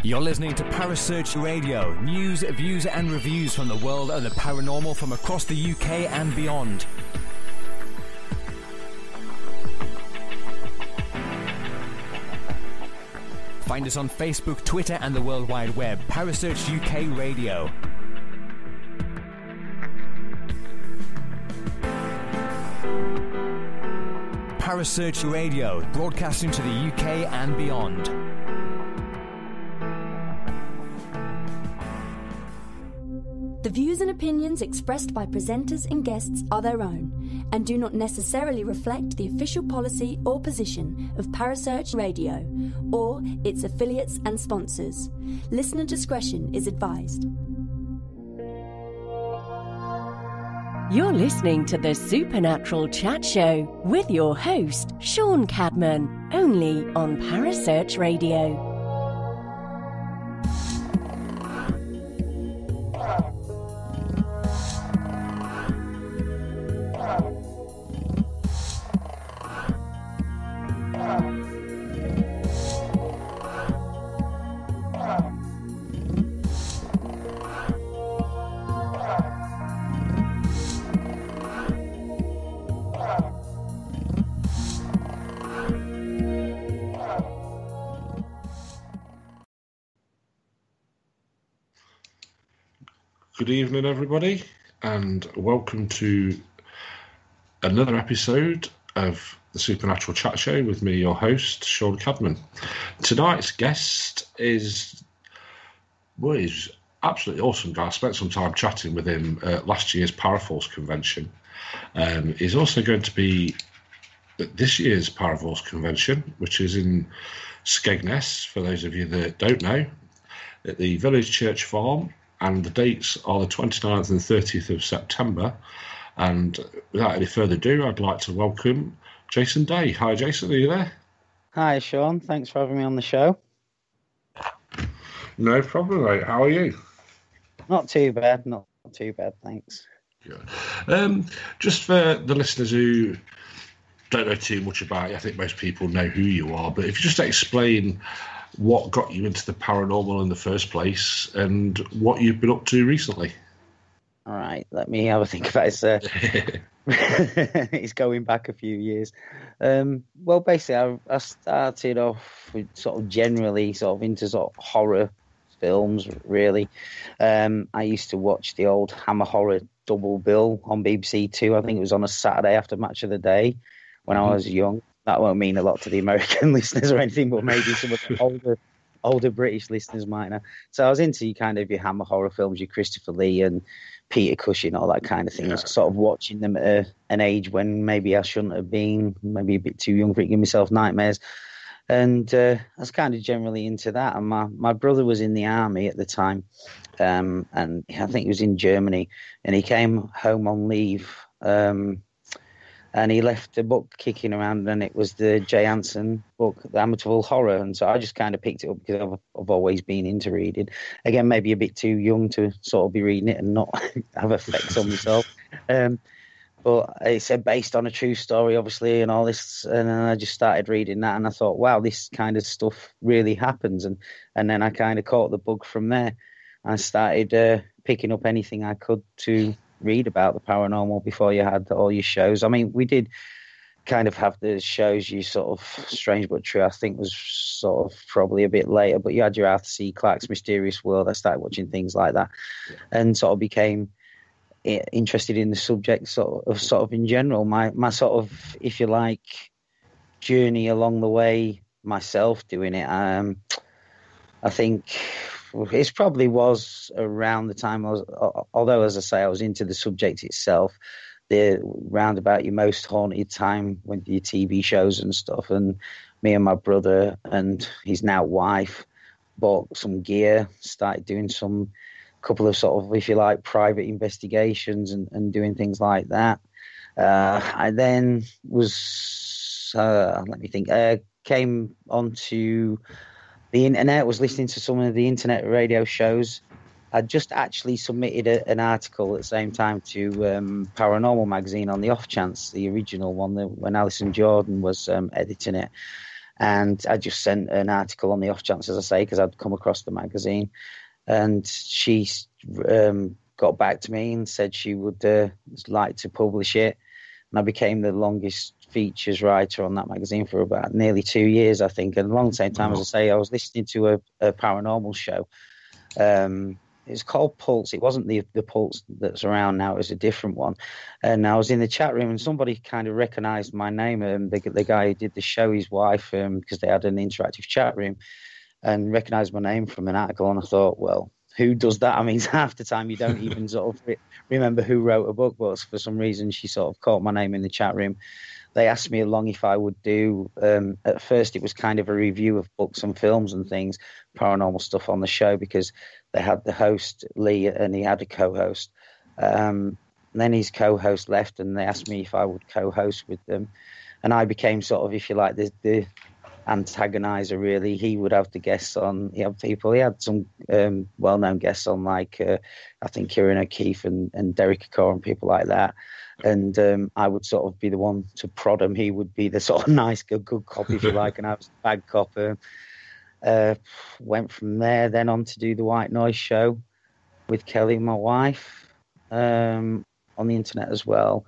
You're listening to Parasearch Radio, news, views and reviews from the world of the paranormal from across the UK and beyond. Find us on Facebook, Twitter and the World Wide Web. Parasearch UK Radio. Parasearch Radio, broadcasting to the UK and beyond. The views and opinions expressed by presenters and guests are their own and do not necessarily reflect the official policy or position of Parasearch Radio or its affiliates and sponsors. Listener discretion is advised. You're listening to the Supernatural Chat Show with your host, Sean Cadman, only on Parasearch Radio. Good evening, everybody, and welcome to another episode of the Supernatural Chat Show with me, your host, Sean Cadman. Tonight's guest is he's absolutely awesome guy. I spent some time chatting with him at last year's Paraforce convention. He's also going to be at this year's Paraforce convention, which is in Skegness, for those of you that don't know, at the Village Church Farm. And the dates are the 29th and 30th of September. And without any further ado, I'd like to welcome Jason Day. Hi, Jason. Are you there? Hi, Sean. Thanks for having me on the show. No problem, mate. How are you? Not too bad. Not too bad, thanks. Good. Just for the listeners who don't know too much about you, I think most people know who you are, but if you just explain what got you into the paranormal in the first place and what you've been up to recently. All right, let me have a think about it. It's going back a few years. Well, basically, I started off with sort of generally sort of into sort of horror films, really. I used to watch the old Hammer Horror double bill on BBC Two. I think it was on a Saturday after Match of the Day when I was young. That won't mean a lot to the American listeners or anything, but maybe some of the older British listeners might know. So I was into kind of your Hammer Horror films, your Christopher Lee and Peter Cushing, all that kind of thing. I was sort of watching them at an age when maybe I shouldn't have been, maybe a bit too young for it, give myself nightmares. And I was kind of generally into that. And my brother was in the army at the time, and I think he was in Germany, and he came home on leave, and he left a book kicking around, and it was the Jay Hansen book, The Amityville Horror. And so I just kind of picked it up because I've always been into reading. Again, maybe a bit too young to sort of be reading it and not have effects on myself. But it's based on a true story, obviously, and all this. And then I just started reading that, and I thought, wow, this kind of stuff really happens. And then I kind of caught the bug from there. I started picking up anything I could to read about the paranormal before you had all your shows. I mean, we did kind of have the shows you sort of Strange But True, I think was sort of probably a bit later, but you had your Arthur C. Clarke's Mysterious World. I started watching things like that and sort of became interested in the subject sort of in general. My sort of, if you like, journey along the way myself doing it, I think it probably was around the time I was, although as I say, I was into the subject itself, the roundabout your most haunted time when your TV shows and stuff. And me and my brother and his now wife bought some gear, started doing some couple of sort of, if you like, private investigations and doing things like that. I then was, let me think, came onto the internet, was listening to some of the internet radio shows. I just actually submitted an article at the same time to Paranormal Magazine on the off chance, the original one, when Alison Jordan was editing it. And I just sent an article on the off chance, as I say, because I'd come across the magazine. And she got back to me and said she would like to publish it. And I became the longest features writer on that magazine for about nearly 2 years, I think. And along the same time, as I say, I was listening to a paranormal show. It's called Pulse. It wasn't the Pulse that's around now. It was a different one. And I was in the chat room and somebody kind of recognised my name. The guy who did the show, his wife, because they had an interactive chat room, and recognised my name from an article. And I thought, well, who does that? I mean, half the time you don't even sort of remember who wrote a book, but for some reason she sort of caught my name in the chat room. They asked me along if I would do, at first it was kind of a review of books and films and things, paranormal stuff on the show, because they had the host, Lee, and he had a co-host. And then his co-host left and they asked me if I would co-host with them. And I became sort of, if you like, the antagonizer, really. He would have the guests on. He had some well-known guests on, like I think Kieran O'Keefe and Derek Accor and people like that. And I would sort of be the one to prod him. He would be the sort of nice, good cop, if you like, and I was the bad cop. Went from there then on to do the White Noise show with Kelly, my wife, on the internet as well.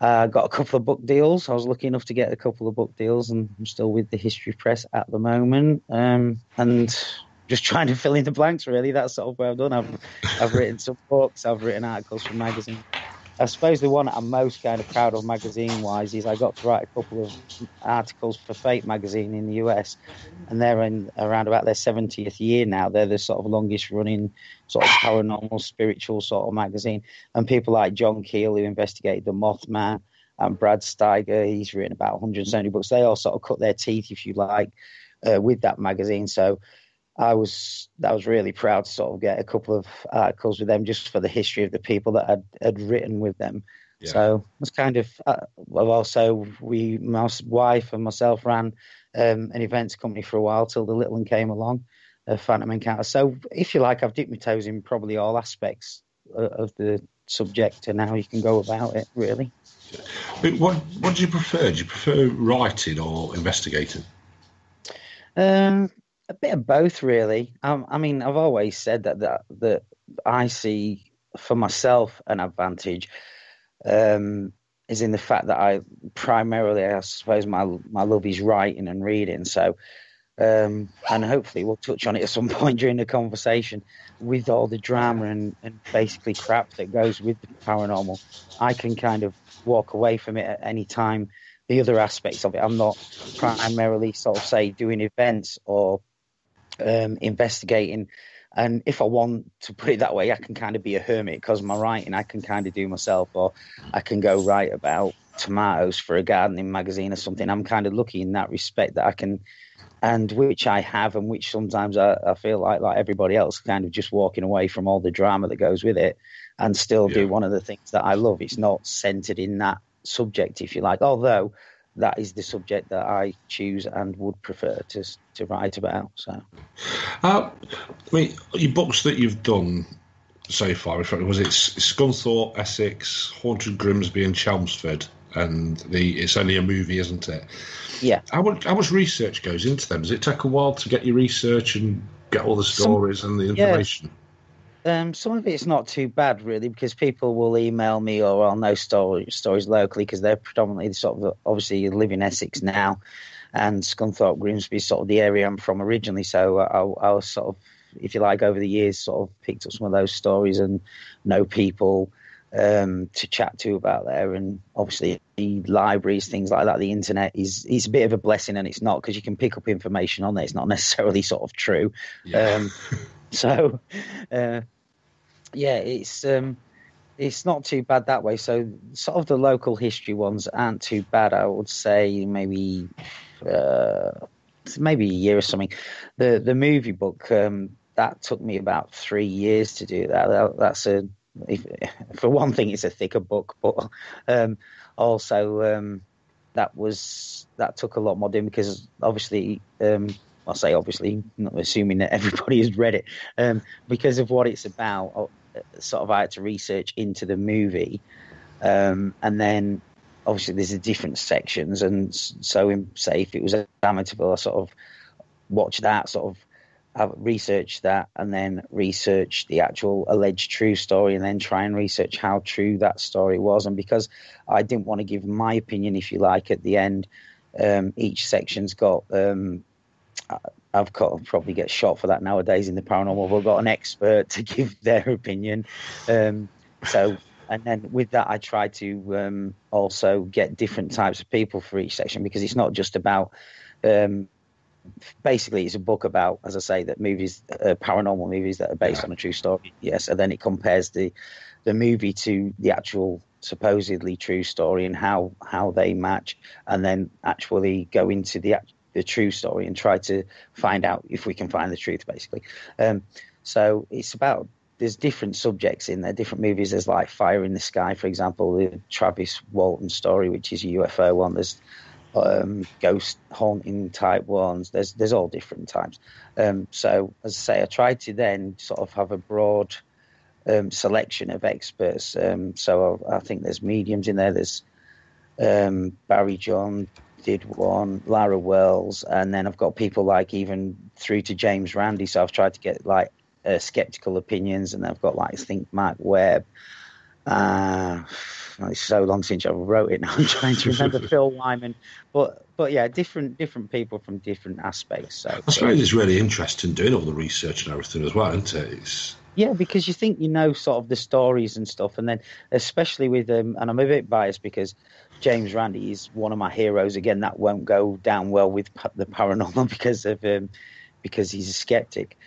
Got a couple of book deals. I was lucky enough to get a couple of book deals, and I'm still with the History Press at the moment. And just trying to fill in the blanks, really. That's sort of what I've done. I've written some books. I've written articles for magazines. I suppose the one I'm most kind of proud of magazine-wise is I got to write a couple of articles for Fate magazine in the US, and they're around about their 70th year now. They're the sort of longest-running sort of paranormal, spiritual sort of magazine. And people like John Keel, who investigated the Mothman, and Brad Steiger, he's written about 170 books. They all sort of cut their teeth, if you like, with that magazine. So I was really proud to sort of get a couple of articles with them just for the history of the people that had written with them. Yeah. So it was kind of, also my wife and myself ran an events company for a while till the little one came along, Phantom Encounter. So if you like, I've dipped my toes in probably all aspects of the subject, and now you can go about it, really. What do you prefer? Do you prefer writing or investigating? A bit of both, really. I mean, I've always said that I see for myself an advantage is in the fact that I suppose, my love is writing and reading. So, and hopefully we'll touch on it at some point during the conversation. With all the drama and basically crap that goes with the paranormal, I can kind of walk away from it at any time. The other aspects of it, I'm not primarily sort of say doing events or investigating, and if I want to put it that way, I can kind of be a hermit, because my writing I can kind of do myself, or I can go write about tomatoes for a gardening magazine or something. I'm kind of lucky in that respect that I can, and which I have, and which sometimes I feel like everybody else, kind of just walking away from all the drama that goes with it and still do one of the things that I love. It's not centered in that subject, if you like, although that is the subject that I choose and would prefer to write about. So, I mean, your books that you've done so far, was it Scunthorpe, Essex, Haunted Grimsby, and Chelmsford? And it's only a movie, isn't it? Yeah. How much research goes into them? Does it take a while to get your research and get all the stories and the information? Some of it's not too bad, really, because people will email me, or I'll know stories locally, because they're predominantly sort of, obviously you live in Essex now, and Scunthorpe, Grimsby is sort of the area I'm from originally. So I was sort of, if you like, over the years sort of picked up some of those stories and know people to chat to about there. And obviously the libraries, things like that, the internet is a bit of a blessing, and it's not, because you can pick up information on there. It's not necessarily sort of true. Yeah. So, it's not too bad that way. So sort of the local history ones aren't too bad, I would say. Maybe a year or something. The movie book, that took me about 3 years to do that. That's for one thing, it's a thicker book, but also that took a lot more doing, because obviously. I'll say obviously, not assuming that everybody has read it, because of what it's about. Sort of, I had to research into the movie, and then obviously there's the different sections, and so say if it was Amityville, I sort of watch that, sort of research that, and then research the actual alleged true story, and then try and research how true that story was. And because I didn't want to give my opinion, if you like, at the end, each section's got I've got probably get shot for that nowadays in the paranormal. We've got an expert to give their opinion. So, and then with that, I try to also get different types of people for each section, because it's not just about. Basically, it's a book about, as I say, that movies, paranormal movies that are based on a true story. Yes, and then it compares the movie to the actual supposedly true story and how they match, and then actually go into the true story and try to find out if we can find the truth, basically. So it's about, there's different subjects in there, different movies. There's like Fire in the Sky, for example, the Travis Walton story, which is a UFO one. There's ghost haunting type ones. There's all different types. So as I say, I tried to then sort of have a broad selection of experts. So I think there's mediums in there. There's Barry John did one, Lara Wells, and then I've got people like even through to James Randi. So I've tried to get like skeptical opinions, and I've got like, I think, Mark Webb. It's so long since I wrote it now. I'm trying to remember Phil Wyman, but yeah, different people from different aspects. So I suppose it's really interesting doing all the research and everything as well, isn't it? Yeah, because you think you know sort of the stories and stuff, and then especially with and I'm a bit biased because James Randi is one of my heroes. Again, that won't go down well with the paranormal because he's a skeptic.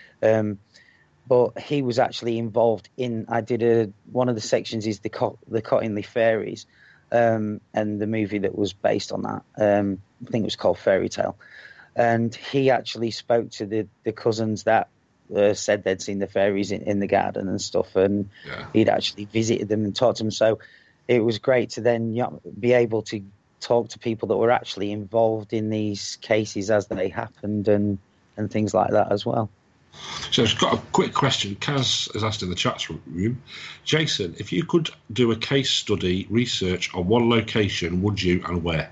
But he was actually involved in. I did one of the sections is the Cottingley Fairies, and the movie that was based on that. I think it was called Fairy Tale, and he actually spoke to the cousins that said they'd seen the fairies in the garden and stuff, and he'd actually visited them and talked to them. So it was great to then be able to talk to people that were actually involved in these cases as they happened and things like that as well. So I've got a quick question. Kaz has asked in the chat room, Jason, if you could do a case study research on one location, would you, and where?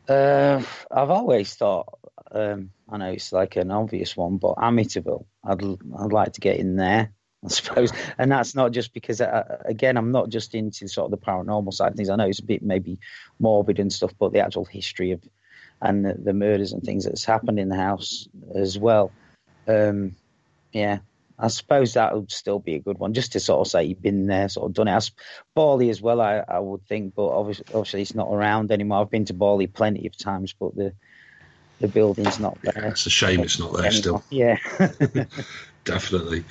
I've always thought, I know it's like an obvious one, but Amityville, I'd like to get in there, I suppose. And that's not just because, again, I'm not just into sort of the paranormal side of things. I know it's a bit maybe morbid and stuff, but the actual history of and the murders and things that's happened in the house as well. Yeah, I suppose that would still be a good one, just to sort of say you've been there, sort of done it. Bawley as well, I would think, but obviously it's not around anymore. I've been to Bawley plenty of times, but the building's not there. Yeah, it's a shame it's not there anymore. Still. Yeah. Definitely.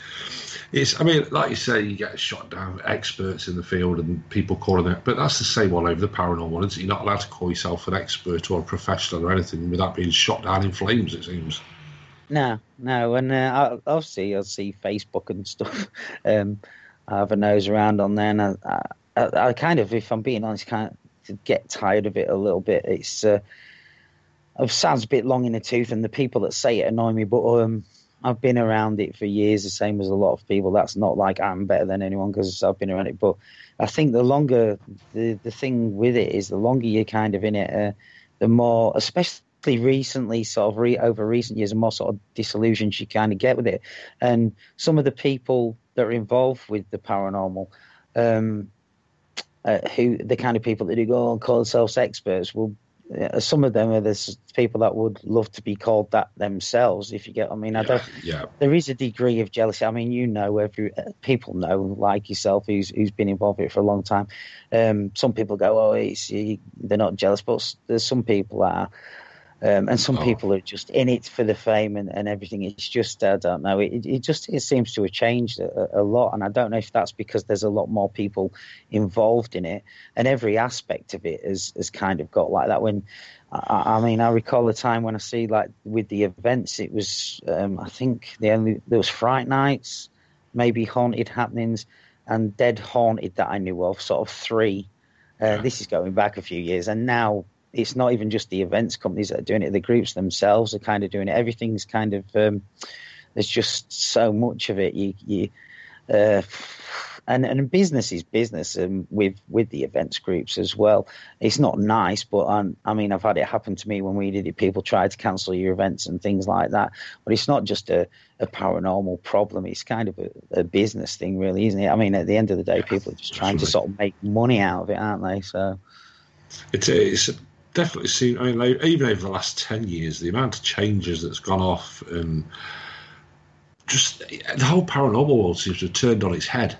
I mean, like you say, you get shot down, experts in the field and people calling it, but that's the same all over the paranormal, isn't it? You're not allowed to call yourself an expert or a professional or anything without being shot down in flames, it seems. No, and I'll see Facebook and stuff. I have a nose around on there, and I kind of, if I'm being honest, kind of get tired of it a little bit. It sounds a bit long in the tooth, and the people that say it annoy me, but I've been around it for years, the same as a lot of people. That's not like I'm better than anyone because I've been around it, but I think the longer, the thing with it is the longer you're kind of in it, the more, especially recently, sort of over recent years, the more sort of disillusioned you kind of get with it. And some of the people that are involved with the paranormal, who the kind of people that do go and call themselves experts, will some of them are the people that would love to be called that themselves, if you get what I mean. There is a degree of jealousy. I mean, you know, people know, like yourself, who's been involved with it for a long time. Some people go, they're not jealous, but there's some people that are. And some people are just in it for the fame and everything. It's just, I don't know, it seems to have changed a lot. And I don't know if that's because there's a lot more people involved in it. And every aspect of it has kind of got like that. When, I mean, I recall a time when I see, like, with the events, it was, I think there was Fright Nights, maybe Haunted Happenings, and Dead Haunted that I knew of, sort of 3. This is going back a few years. And now, it's not even just the events companies that are doing it. The groups themselves are kind of doing it. Everything's kind of there's just so much of it. And business is business, and with the events groups as well. It's not nice, but I mean, I've had it happen to me when we did it. People try to cancel your events and things like that. But it's not just a paranormal problem. It's kind of a business thing, really, isn't it? I mean, at the end of the day, people are just trying to sort of make money out of it, aren't they? So it's definitely seen. I mean, even over the last 10 years, the amount of changes that's gone off, and just the whole paranormal world seems to have turned on its head.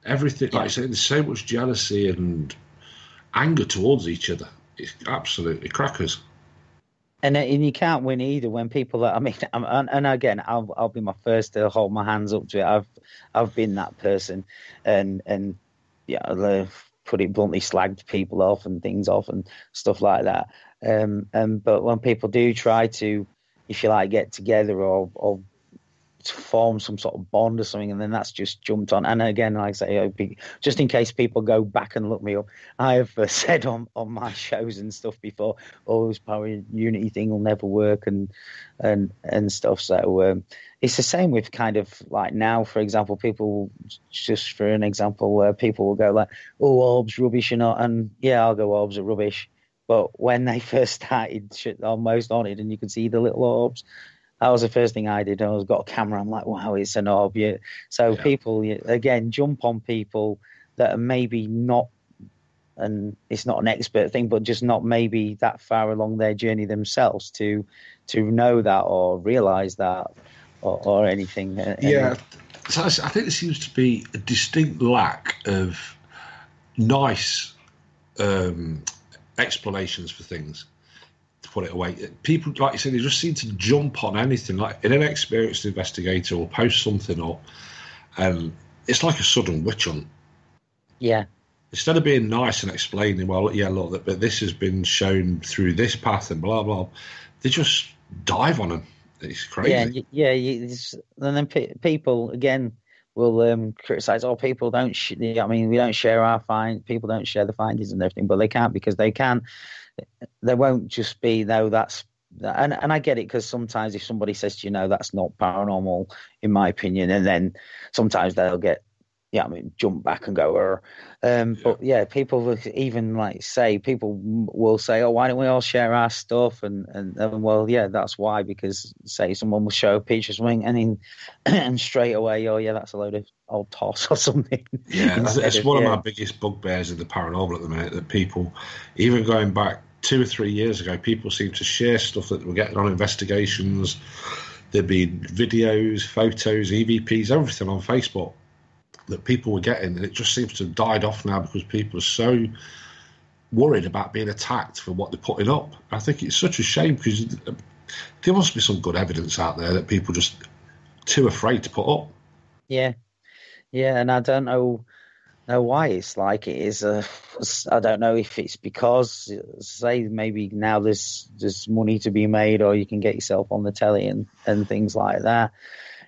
Everything, like I say, there's so much jealousy and anger towards each other. It's absolutely crackers. And you can't win either when people are, I mean, and again, I'll be my first to hold my hands up to it. I've been that person, and yeah, put it bluntly, slagged people off and things off and stuff like that. But when people do try to, if you like, get together or to form some sort of bond or something, and then that's just jumped on. And again, like I say, just in case people go back and look me up, I have said on my shows and stuff before, this power unity thing will never work and stuff. So it's the same with kind of like now, for example, people, just for an example, where people will go like, orbs rubbish or not, and yeah, I'll go, orbs are rubbish. But when they first started Almost Haunted, and you could see the little orbs, that was the first thing I did. I got a camera. I'm like, wow, it's an orb. Yeah. So people, again, jump on people that are maybe not, and it's not an expert thing, but just not maybe that far along their journey themselves to know that or realise that or anything. Yeah. So I think there seems to be a distinct lack of nice explanations for things. Put it away. People, like you said, they just seem to jump on anything. Like an inexperienced investigator will post something up, and it's like a sudden witch hunt. Yeah. Instead of being nice and explaining, well, yeah, look, but this has been shown through this path and blah blah, they just dive on them. It's crazy. Yeah. And then people again will criticise. People don't. We don't share our find. People don't share the findings and everything, but they can't because they can. There won't just be that's and I get it, because sometimes if somebody says to you, no, that's not paranormal in my opinion, and then sometimes they'll get jump back and go but yeah, people will even people will say, oh, why don't we all share our stuff, and well, yeah, that's why, because say someone will show a picture or something and straight away, oh yeah, that's a load of old toss or something. Yeah, it's one of my biggest bugbears of the paranormal at the minute, that people, even going back 2 or 3 years ago, people seem to share stuff that we're getting on investigations. There'd be videos, photos, EVPs, everything on Facebook that people were getting, and it just seems to have died off now because people are so worried about being attacked for what they're putting up. I think it's such a shame, because there must be some good evidence out there that people just too afraid to put up. Yeah, and I don't know why it's like it is. I don't know if it's because, say, maybe now there's money to be made, or you can get yourself on the telly and things like that.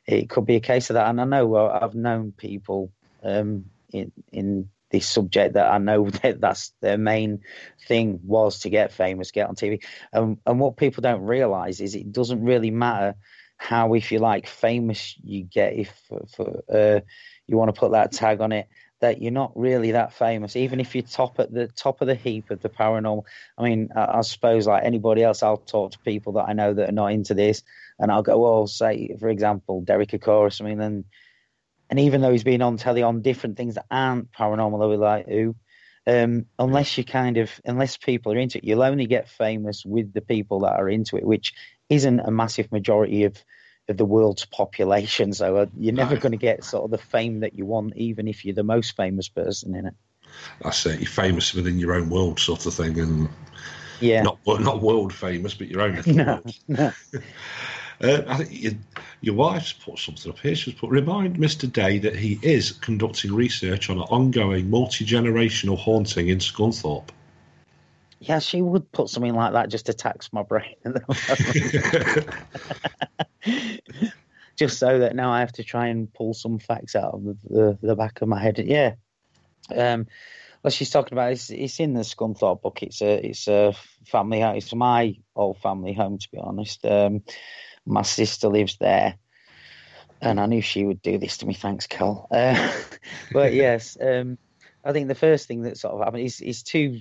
It could be a case of that. And I know I've known people in this subject that I know that's their main thing was to get famous, get on TV. And what people don't realise is it doesn't really matter how, if you like, famous you get, if you want to put that tag on it, that you're not really that famous, even if you're at the top of the heap of the paranormal. I mean, I suppose like anybody else, I'll talk to people that I know that are not into this, and I'll go, well, say, for example, Derek Acor or something, and even though he's been on telly on different things that aren't paranormal, they'll be like, who? Unless people are into it, you'll only get famous with the people that are into it, which isn't a massive majority of the world's population. So you're never going to get sort of the fame that you want, even if you're the most famous person in it. That's it. You're famous within your own world, sort of thing, and not world famous, but your own little world. No. I think your wife's put something up here. She's put, remind Mr. Day that he is conducting research on an ongoing multi-generational haunting in Scunthorpe. Yeah, she would put something like that just to tax my brain. Just so that now I have to try and pull some facts out of the back of my head. Yeah. What she's talking about is it's in the Scunthorpe book. It's a family house. It's my old family home, to be honest. My sister lives there. And I knew she would do this to me. Thanks, Kel. But yes, I think the first thing that sort of happened is two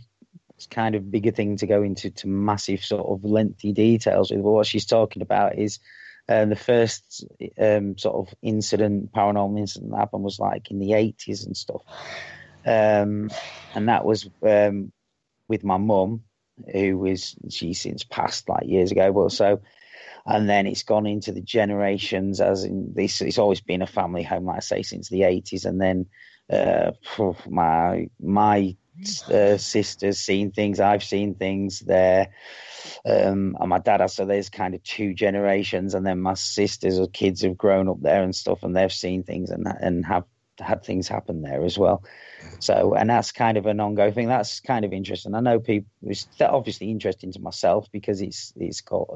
kind of bigger thing to go into to massive sort of lengthy details with. But what she's talking about is the first sort of paranormal incident that happened was like in the 80s and stuff. And that was with my mum, she's since passed like years ago, but so. And then it's gone into the generations, as in this. It's always been a family home, like I say, since the 80s. And then my sister's seen things, I've seen things there, and my dad has. So there's kind of two generations, and then my sisters or kids have grown up there and stuff, and they've seen things and have had things happen there as well. So, and that's kind of an ongoing thing. That's kind of interesting. I know people. It's obviously interesting to myself because it's got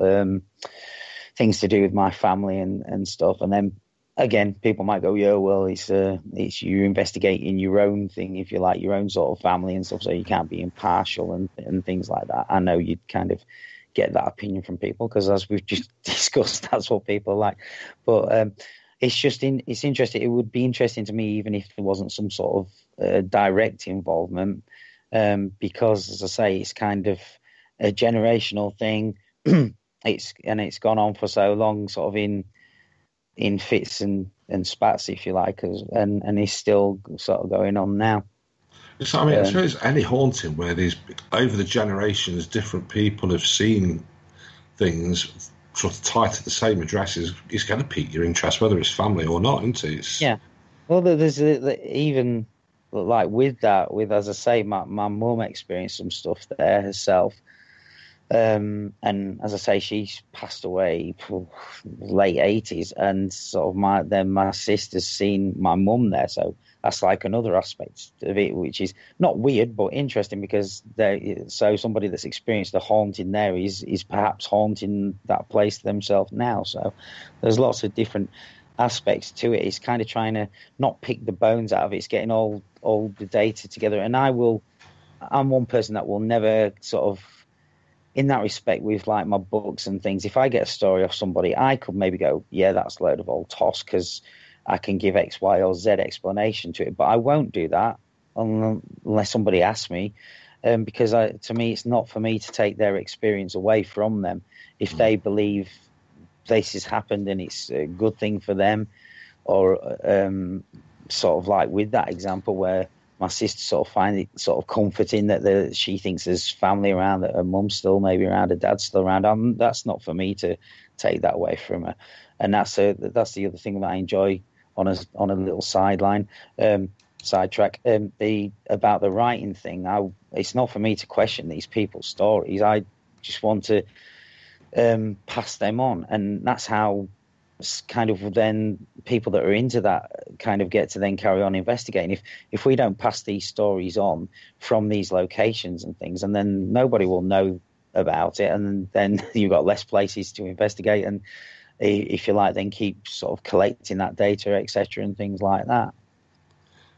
things to do with my family and stuff. And then again, people might go, yeah, well, it's you investigating your own thing, if you like, your own sort of family and stuff. So you can't be impartial and things like that. I know you'd kind of get that opinion from people because, as we've just discussed, that's what people like. But it's interesting. It would be interesting to me even if there wasn't some sort of direct involvement, because, as I say, it's kind of a generational thing. It's gone on for so long, sort of in fits and spats, if you like, and is still sort of going on now. So, I mean, I suppose any haunting where there's over the generations, different people have seen things sort of tied to the same address is going to pique your interest, whether it's family or not, isn't it? Yeah. Well, there's even like with that, as I say, my mum experienced some stuff there herself. And as I say, she's passed away late 80s, and sort of my sister's seen my mum there, so that's like another aspect of it, which is not weird but interesting, because so somebody that's experienced a haunting there is perhaps haunting that place themselves now. So there's lots of different aspects to it. It's kind of trying to not pick the bones out of it. It's getting all the data together, and I'm one person that will never sort of, in that respect, with like my books and things, if I get a story off somebody, I could maybe go, yeah, that's a load of old toss because I can give X, Y, or Z explanation to it. But I won't do that unless somebody asks me, because to me, it's not for me to take their experience away from them. If they believe this has happened and it's a good thing for them, or sort of like with that example where my sister sort of finds it sort of comforting that she thinks there's family around, that her mum's still maybe around, her dad's still around. That's not for me to take that away from her. And that's the other thing that I enjoy on a little sidetrack. About the writing thing. It's not for me to question these people's stories. I just want to pass them on, and that's how kind of then people that are into that kind of get to then carry on investigating. If we don't pass these stories on from these locations and things, and then nobody will know about it, and then you've got less places to investigate, and if you like, then keep sort of collecting that data, etc., and things like that.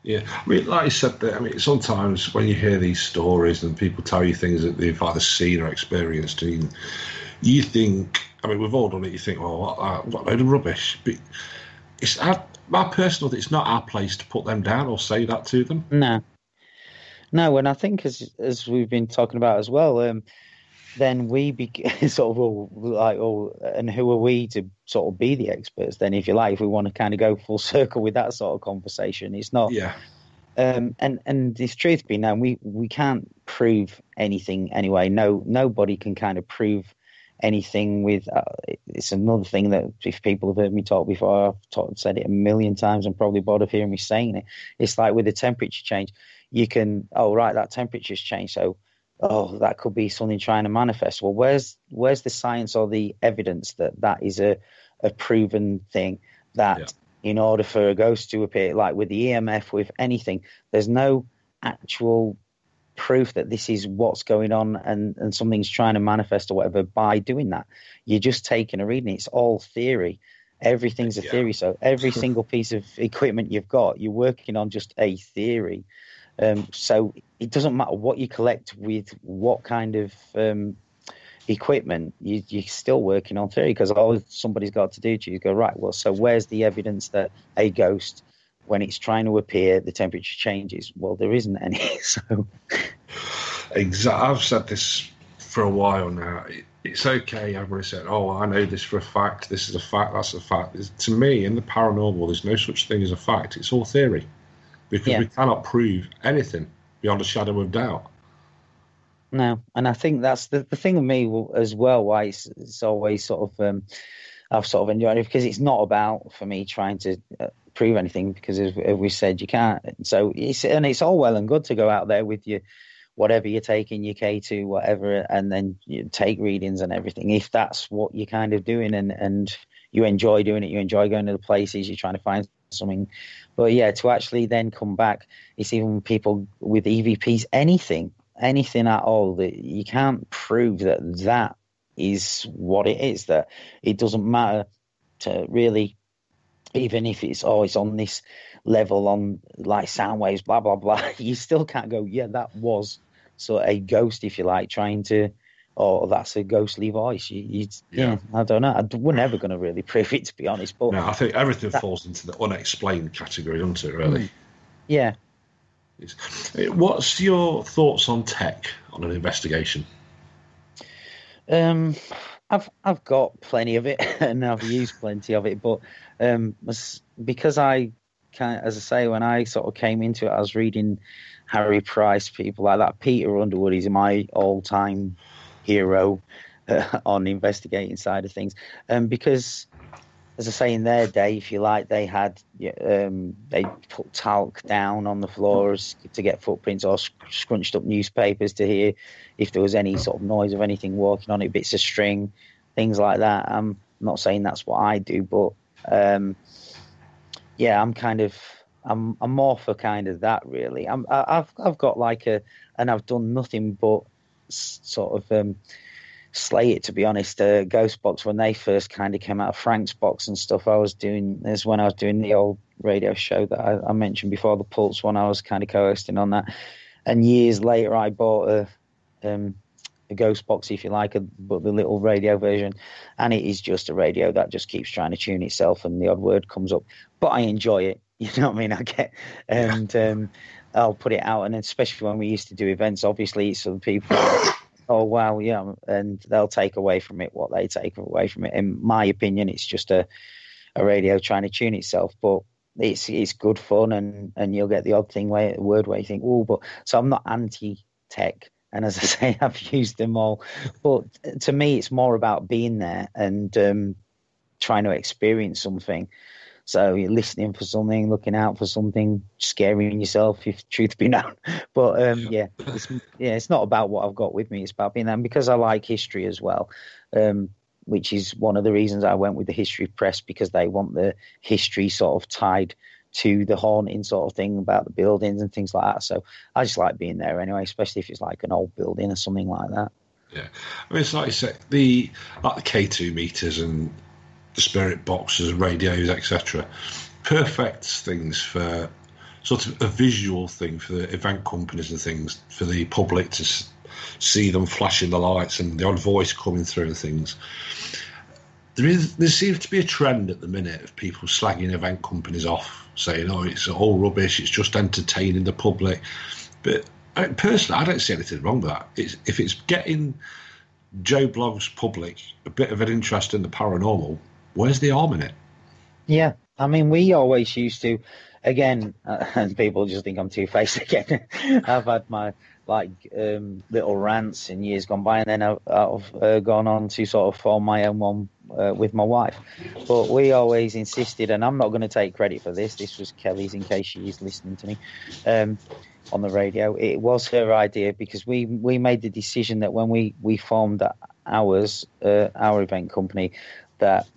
Yeah, I mean, like you said, sometimes when you hear these stories and people tell you things that they've either seen or experienced, and you think, I mean, we've all done it. You think, well, what a load of rubbish. But it's my personal. It's not our place to put them down or say that to them. No. And I think as we've been talking about as well, then we sort of and who are we to sort of be the experts? Then, if you like, if we want to kind of go full circle with that sort of conversation, it's not. Yeah. And this truth be known, we can't prove anything anyway. Nobody can kind of prove anything with it's another thing that if people have heard me talk before, I've said it a million times and probably bored of hearing me saying it. It's like with the temperature change, you can, that temperature's changed, so that could be something trying to manifest. Well, where's the science or the evidence that is a proven thing, that in order for a ghost to appear, like with the EMF, with anything, there's no actual proof that this is what's going on and something's trying to manifest or whatever by doing that. You're just taking a reading. It's all theory. Everything's a theory. So every single piece of equipment you've got, you're working on just a theory. So it doesn't matter what you collect with what kind of equipment, you're still working on theory, because all somebody's got to do to you is go, right, well, so where's the evidence that a ghost, when it's trying to appear, the temperature changes? Well, there isn't any. So exactly. I've said this for a while now. It's okay. Everybody said, "Oh, I know this for a fact. This is a fact. That's a fact." To me, in the paranormal, there's no such thing as a fact. It's all theory, because we cannot prove anything beyond a shadow of doubt. No, and I think that's the thing with me as well. Why it's always sort of I've sort of enjoyed it, because it's not about, for me, trying to prove anything, because as we said, you can't. So it's all well and good to go out there with your whatever you're taking, your K2, whatever, and then you take readings and everything, if that's what you're kind of doing, and you enjoy doing it, you enjoy going to the places, you're trying to find something. But yeah, to actually then come back, it's even people with EVPs, anything at all, that you can't prove that is what it is, that it doesn't matter to really, even if it's on this level, on like sound waves, blah blah blah, you still can't go, yeah, that was a ghost, if you like, trying to, or that's a ghostly voice. Yeah, I don't know. We're never going to really prove it, to be honest. But no, I think everything falls into the unexplained category, doesn't it, really? Yeah. What's your thoughts on tech on an investigation? I've got plenty of it, and I've used plenty of it, but because I kind of, as I say, when I sort of came into it, I was reading Harry Price, people like that. Peter Underwood is my all-time hero on the investigating side of things, because, as I say, in their day, if you like, they had they put talc down on the floors to get footprints, or scrunched up newspapers to hear if there was any sort of noise of anything walking on it, bits of string, things like that. I'm not saying that's what I do, but yeah, I'm more for kind of that, really. I've got like and I've done nothing but sort of slay it, to be honest. Ghost Box, when they first kind of came out of Frank's Box and stuff, I was doing this when I was doing the old radio show that I mentioned before, the Pulse one. I was kind of co-hosting on that, and years later I bought a Ghost Box, if you like, but the little radio version, and it is just a radio that just keeps trying to tune itself, and the odd word comes up, but I enjoy it. You know what I mean? I get, and I'll put it out, and especially when we used to do events, obviously, some people, oh wow, yeah, and they'll take away from it what they take away from it. In my opinion, it's just a radio trying to tune itself, but it's good fun, and you'll get the odd thing where you think, oh, but so I'm not anti-tech. And as I say, I've used them all. But to me, it's more about being there and trying to experience something. So you're listening for something, looking out for something, scaring yourself, if truth be known. But it's not about what I've got with me. It's about being there. And because I like history as well, which is one of the reasons I went with the History Press, because they want the history sort of tied to the haunting sort of thing about the buildings and things like that. So I just like being there anyway, especially if it's like an old building or something like that. Yeah, I mean, it's like you said, the K2 meters and the spirit boxes, radios, etc. Perfect things for sort of a visual thing for the event companies and things, for the public to see them flashing the lights and the odd voice coming through and things. There seems to be a trend at the minute of people slagging event companies off, saying, oh, it's all rubbish, it's just entertaining the public. But personally, I don't see anything wrong with that. If it's getting Joe Blogg's public a bit of an interest in the paranormal, where's the harm in it? Yeah, I mean, we always used to, again, and people just think I'm two-faced again. I've had my little rants in years gone by, and then I've gone on to sort of form my own one with my wife. But we always insisted, and I'm not going to take credit for this. This was Kelly's, in case she is listening to me on the radio. It was her idea, because we made the decision that when we formed our event company, that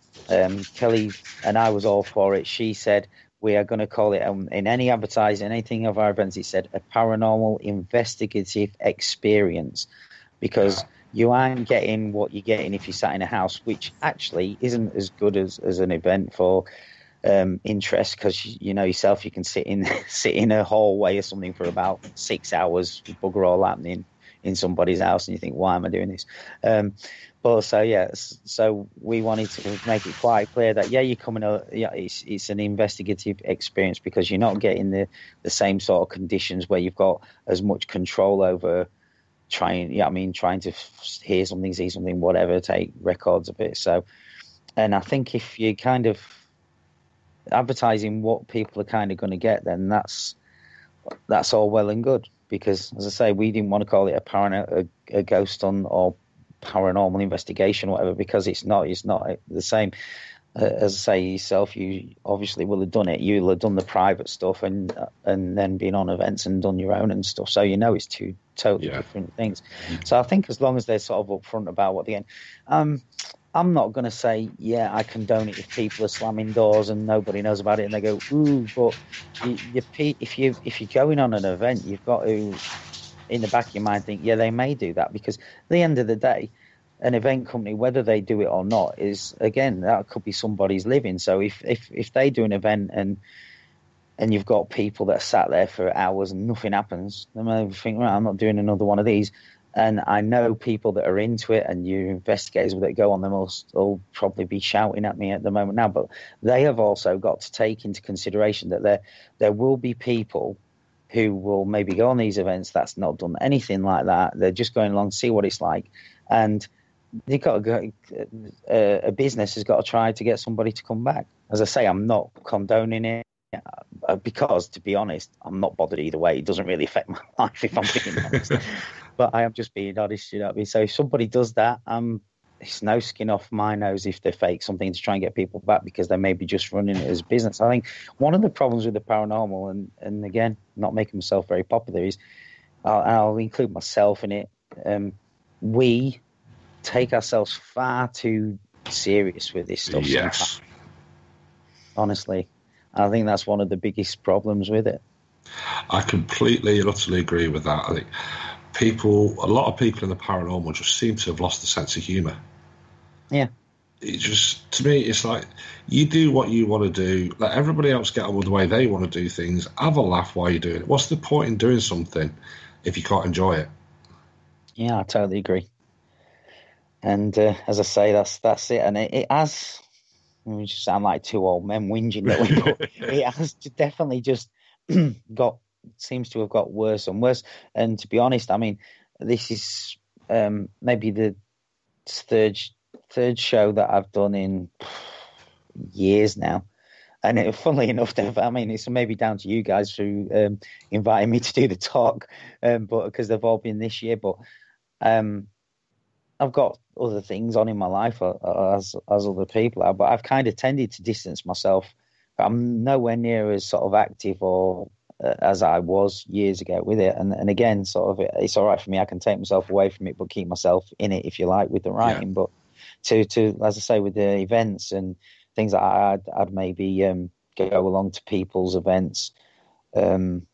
Kelly and I was all for it. She said, we are going to call it, in any advertising, anything of our events, it said a paranormal investigative experience, because you aren't getting what you're getting if you sat in a house, which actually isn't as good as an event for interest, because you know yourself, you can sit in a hallway or something for about 6 hours, bugger all happening in somebody's house, and you think, why am I doing this? But so we wanted to make it quite clear that you're coming. It's an investigative experience because you're not getting the same sort of conditions where you've got as much control over trying to hear something, see something, whatever, take records of it. So, and I think if you kind of advertising what people are kind of going to get, then that's all well and good. Because, as I say, we didn't want to call it a ghost hunt or paranormal investigation or whatever, because it's not the same. As I say yourself, you obviously will have done it. You'll have done the private stuff and then been on events and done your own and stuff. So it's two totally different things. So I think as long as they're sort of upfront about what they're getting, I'm not going to say, I condone it if people are slamming doors and nobody knows about it and they go, ooh, but if you're going on an event, you've got to, in the back of your mind, think, they may do that, because at the end of the day, an event company, whether they do it or not, is, again, that could be somebody's living. So if they do an event and you've got people that are sat there for hours and nothing happens, they may think, I'm not doing another one of these. And I know people that are into it, and you investigators that go on them will probably be shouting at me at the moment now, but they have also got to take into consideration that there will be people who will maybe go on these events that's not done anything like that. They're just going along to see what it's like. And they've got to go, a business has got to try to get somebody to come back. As I say, I'm not condoning it, because, to be honest, I'm not bothered either way. It doesn't really affect my life, if I'm being honest. But I am just being honest, you know what I mean? So if somebody does that, it's no skin off my nose if they fake something to try and get people back, because they may be just running it as business. I think one of the problems with the paranormal, and again, not making myself very popular, is I'll include myself in it. We take ourselves far too serious with this stuff. Yes. Sometimes. Honestly, I think that's one of the biggest problems with it. I completely and utterly agree with that. I think a lot of people in the paranormal just seem to have lost the sense of humour. Yeah. It just, to me, it's like, you do what you want to do, let everybody else get on with the way they want to do things, have a laugh while you're doing it. What's the point in doing something if you can't enjoy it? Yeah, I totally agree. And as I say, that's it. And it has, we just sound like two old men whinging, but it has definitely just seems to have got worse and worse. And to be honest, I mean, this is maybe the third show that I've done in years now. And funnily enough, I mean, it's maybe down to you guys who invited me to do the talk, but because they've all been this year. But I've got other things on in my life as other people are, but I've kind of tended to distance myself. But I'm nowhere near as sort of active or as I was years ago with it. And again, sort of, it's all right for me. I can take myself away from it, but keep myself in it, if you like, with the writing. Yeah. But to as I say, with the events and things like I'd maybe go along to people's events and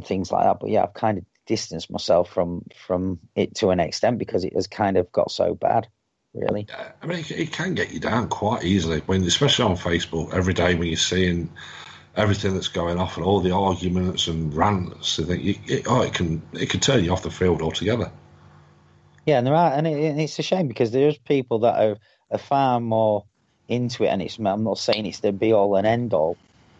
things like that. But yeah, I've kind of distanced myself from it to an extent because it has kind of got so bad, really. I mean, it can get you down quite easily, especially on Facebook, every day when you're seeing everything that's going off and all the arguments and rants. I think it can turn you off the field altogether. Yeah, and there are, and it's a shame because there's people that are far more into it, and I'm not saying it's the be all and end all.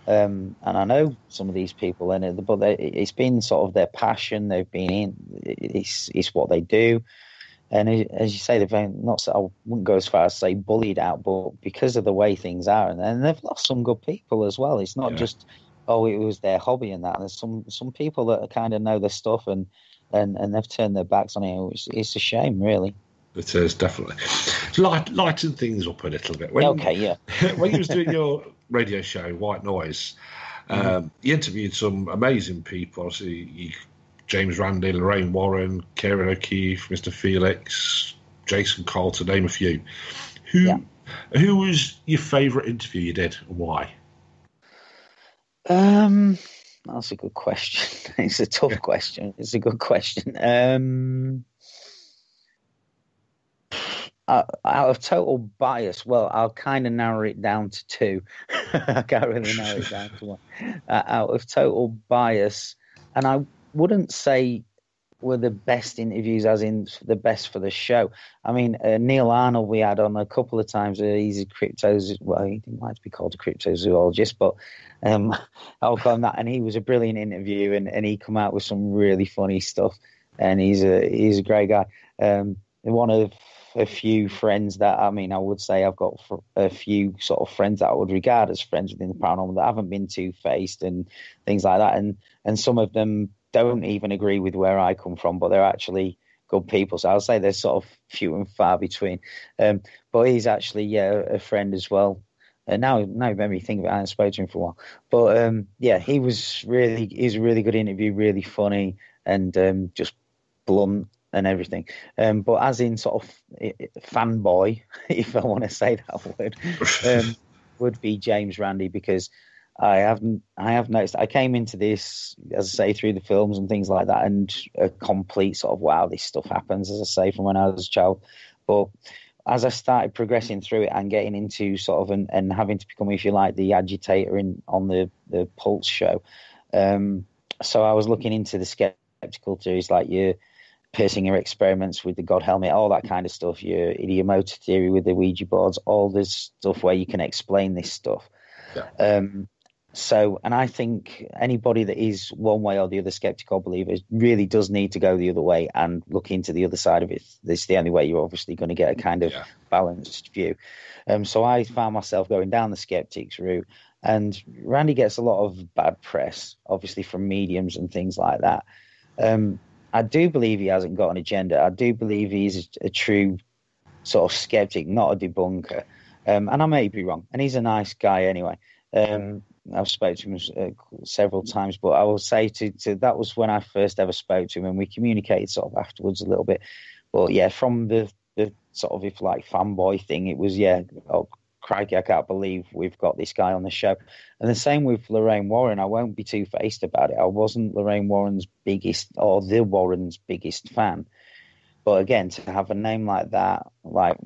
And I know some of these people in it, but it's been sort of their passion. They've been in. It's what they do, and as you say, they've been not. I wouldn't go as far as say bullied out, but because of the way things are, and they've lost some good people as well. It's not just it was their hobby and that. There's some people that kind of know their stuff and they've turned their backs on it. It's a shame, really. It is, definitely. Lighten things up a little bit. When you was doing your radio show, White Noise, you interviewed some amazing people. Obviously, James Randi, Lorraine Warren, Kieran O'Keefe, Mr. Felix, Jason Cole, to name a few. Who was your favourite interview you did, and why? That's a good question. It's a tough question. It's a good question. Out of total bias, well, I'll kind of narrow it down to two. I can't really narrow it down to one. Out of total bias, and I wouldn't say were the best interviews, as in the best for the show. I mean, Neil Arnold we had on a couple of times. He's a well, he didn't like to be called a cryptozoologist, but I'll call him that. And he was a brilliant interview, and he come out with some really funny stuff. And he's a great guy. One of a few friends that, I mean, I would say I've got a few sort of friends that I would regard as friends within the paranormal that haven't been two-faced and things like that. And some of them don't even agree with where I come from, but they're actually good people. So I'll say they're sort of few and far between. But he's actually, a friend as well. And now it made me think about it. I haven't spoken to him for a while. But he's a really good interview, really funny, and just blunt and everything. But as in sort of fanboy, if I want to say that word, would be James Randi, because I have noticed, I came into this, as I say, through the films and things like that, and a complete sort of, wow, this stuff happens, as I say, from when I was a child. But as I started progressing through it and getting into sort of, and having to become, if you like, the agitator on the Pulse show, so I was looking into the skeptical theories, like your Persinger experiments with the God helmet, all that kind of stuff, your idiomotor theory with the Ouija boards, all this stuff where you can explain this stuff. Yeah. And I think anybody that is one way or the other, skeptic or believer, really does need to go the other way and look into the other side of it. This is the only way you're obviously going to get a kind of balanced view. So I found myself going down the skeptics route, and Randy gets a lot of bad press, obviously, from mediums and things like that. I do believe he hasn't got an agenda. I do believe he's a true sort of skeptic, not a debunker. And I may be wrong. And he's a nice guy anyway. I've spoken to him several times, but I will say that was when I first ever spoke to him, and we communicated sort of afterwards a little bit. But yeah, from the sort of, if like, fanboy thing, it was, oh, crikey, I can't believe we've got this guy on the show. And the same with Lorraine Warren. I won't be two-faced about it. I wasn't Lorraine Warren's biggest, or the Warren's biggest fan. But again, to have a name like that, like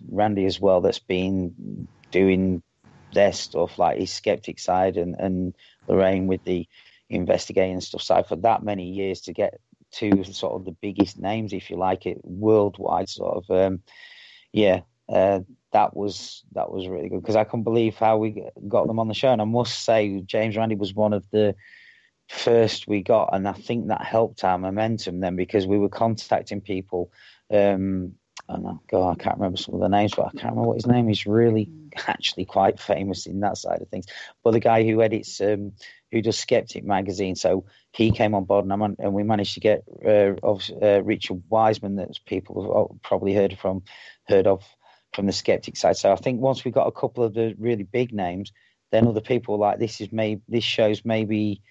Randy as well, that's been doing their stuff, like his skeptic side, and Lorraine with the investigating stuff side, for that many years, to get to sort of the biggest names, if you like it, worldwide sort of, that was really good, because I couldn't believe how we got them on the show. And I must say, James Randi was one of the first we got, and I think that helped our momentum then, because we were contacting people. I can't remember some of the names, but I can't remember what his name is. Really, actually, quite famous in that side of things. But the guy who edits, who does Skeptic magazine, so he came on board, and we managed to get Richard Wiseman, that people have probably heard of from the Skeptic side. So I think once we got a couple of the really big names, then other people were like, this show's maybe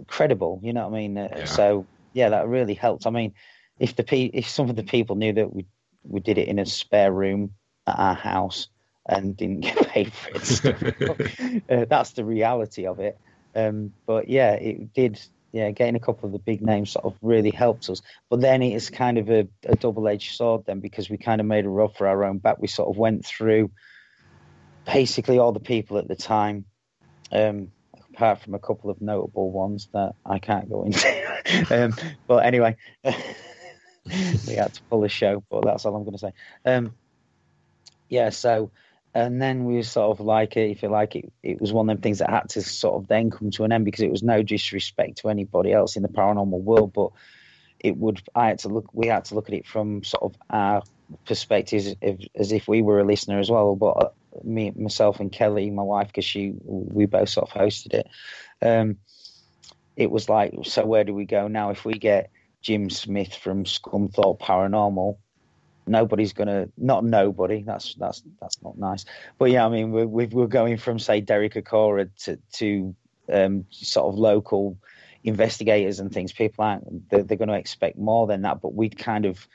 credible. You know what I mean? So yeah, that really helped. I mean, if some of the people knew that we did it in a spare room at our house and didn't get paid for it, that's the reality of it. But yeah, it did. Yeah, getting a couple of the big names sort of really helped us. But then it is kind of a double-edged sword then, because we kind of made a rub for our own back. We sort of went through basically all the people at the time, apart from a couple of notable ones that I can't go into. But anyway, we had to pull a show, but that's all I'm going to say. So, and then we were sort of like, if you like, it was one of them things that had to sort of then come to an end, because it was no disrespect to anybody else in the paranormal world, but we had to look at it from sort of our perspectives, as if we were a listener as well. But myself and Kelly, my wife, because we both sort of hosted it. It was like, so where do we go now? If we get Jim Smith from Scunthorpe Paranormal, nobody's gonna, not nobody, that's not nice, but yeah, I mean, we're going from, say, Derek Okora to sort of local investigators and things. People aren't, they're going to expect more than that, but we'd kind of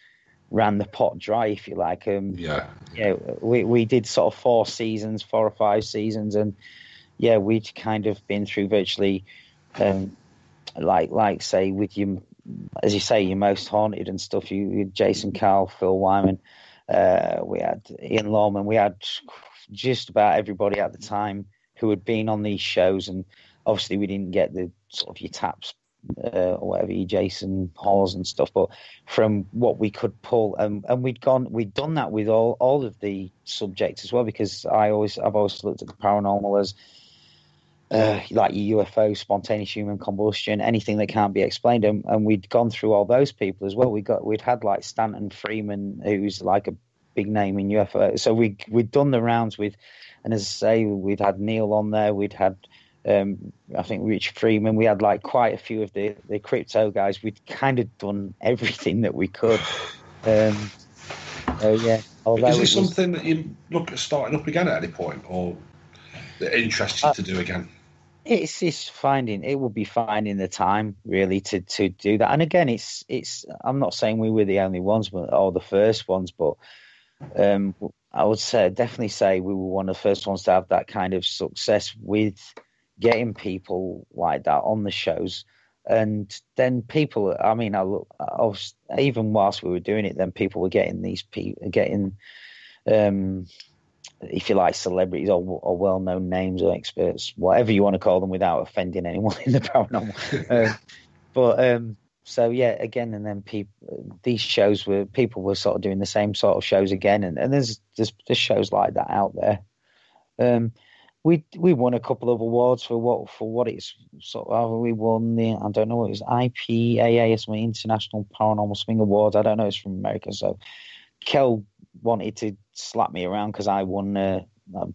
ran the pot dry, if you like. We did sort of 4 or 5 seasons, and yeah, we'd kind of been through virtually like say, with you, as you say, your most haunted and stuff. You had Jason Carl, Phil Wyman, we had Ian Lawman, we had just about everybody at the time who had been on these shows. And obviously we didn't get the sort of your taps or whatever, Jason Hawes and stuff. But from what we could pull, and we'd done that with all of the subjects as well, because I've always looked at the paranormal as like your UFO, spontaneous human combustion, anything that can't be explained, and we'd gone through all those people as well. We'd had like Stanton Freeman, who's like a big name in UFO. So we'd done the rounds with, and as I say, we'd had Neil on there. We'd had I think Rich Freeman. We had like quite a few of the crypto guys. We'd kind of done everything that we could. So yeah. Is it something that you look at starting up again at any point, or that interests you to do again? It's finding. It would be finding the time really to do that. And again, it's. I'm not saying we were the only ones, or the first ones, but I would definitely say we were one of the first ones to have that kind of success with getting people like that on the shows. And then people, I mean, even whilst we were doing it, then people were getting if you like, celebrities or well-known names or experts, whatever you want to call them, without offending anyone in the paranormal. So yeah, again, and then these shows people were sort of doing the same sort of shows again, and there's shows like that out there. We won a couple of awards for what it's sort of. We won I don't know what it was, IPAA or something, International Paranormal Swing Awards. I don't know, it's from America. So Kel wanted to slap me around because I won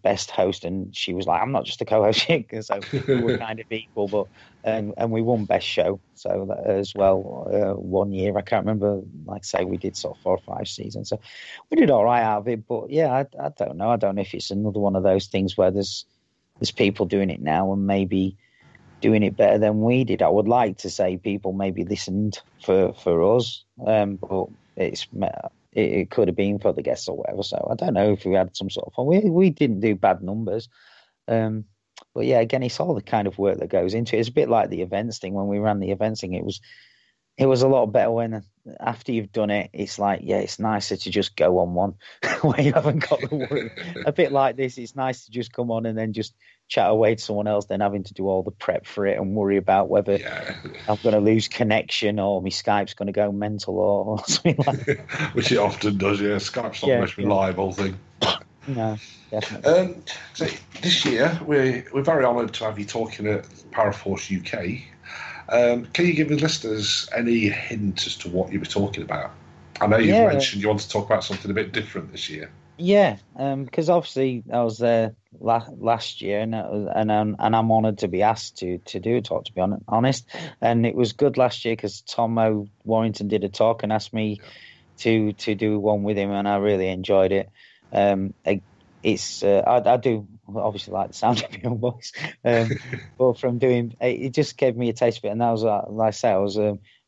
best host, and she was like, "I'm not just a co-host," so we were kind of equal. But and we won best show, so that as well 1 year. I can't remember. Like I say, we did sort of 4 or 5 seasons, so we did all right out of it. But yeah, I don't know. I don't know if it's another one of those things where there's people doing it now and maybe doing it better than we did. I would like to say people maybe listened for us, but it could have been for the guests or whatever. So I don't know if we had some sort of fun. We didn't do bad numbers. But yeah, again, it's all the kind of work that goes into it. It's a bit like the events thing. When we ran the events thing, it was a lot better when after you've done it, it's like, yeah, it's nicer to just go on one where you haven't got the worry. A bit like this, it's nice to just come on and then just chat away to someone else than having to do all the prep for it and worry about whether I'm going to lose connection or my Skype's going to go mental or something like that. Which it often does, yeah. Skype's not the most reliable thing. No, definitely. So this year, we're very honoured to have you talking at Paraforce UK. Can you give the listeners any hint as to what you were talking about? I know you've mentioned you want to talk about something a bit different this year. Yeah, because obviously I was there last year, and I'm honoured to be asked to do a talk, to be honest. And it was good last year because Tom Warrington did a talk and asked me to do one with him, and I really enjoyed it. I do obviously like the sound of my own voice, but from doing it just gave me a taste of it, and that was like I say, I was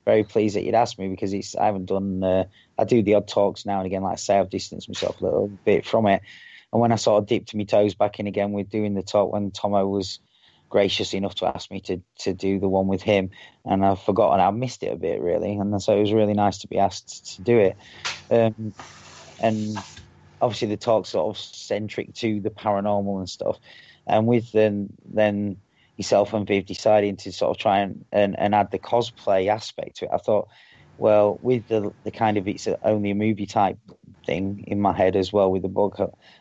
very pleased that you'd asked me, because I haven't done I do the odd talks now and again. Like I say, I've distanced myself a little bit from it, and when I sort of dipped my toes back in again with doing the talk, when Tomo was gracious enough to ask me to do the one with him, and I've forgotten, I missed it a bit really, and so it was really nice to be asked to do it. And obviously the talk's sort of centric to the paranormal and stuff, and with then yourself and Viv deciding to sort of try and add the cosplay aspect to it, I thought, well, with the kind of it's only a movie type thing in my head as well with the book,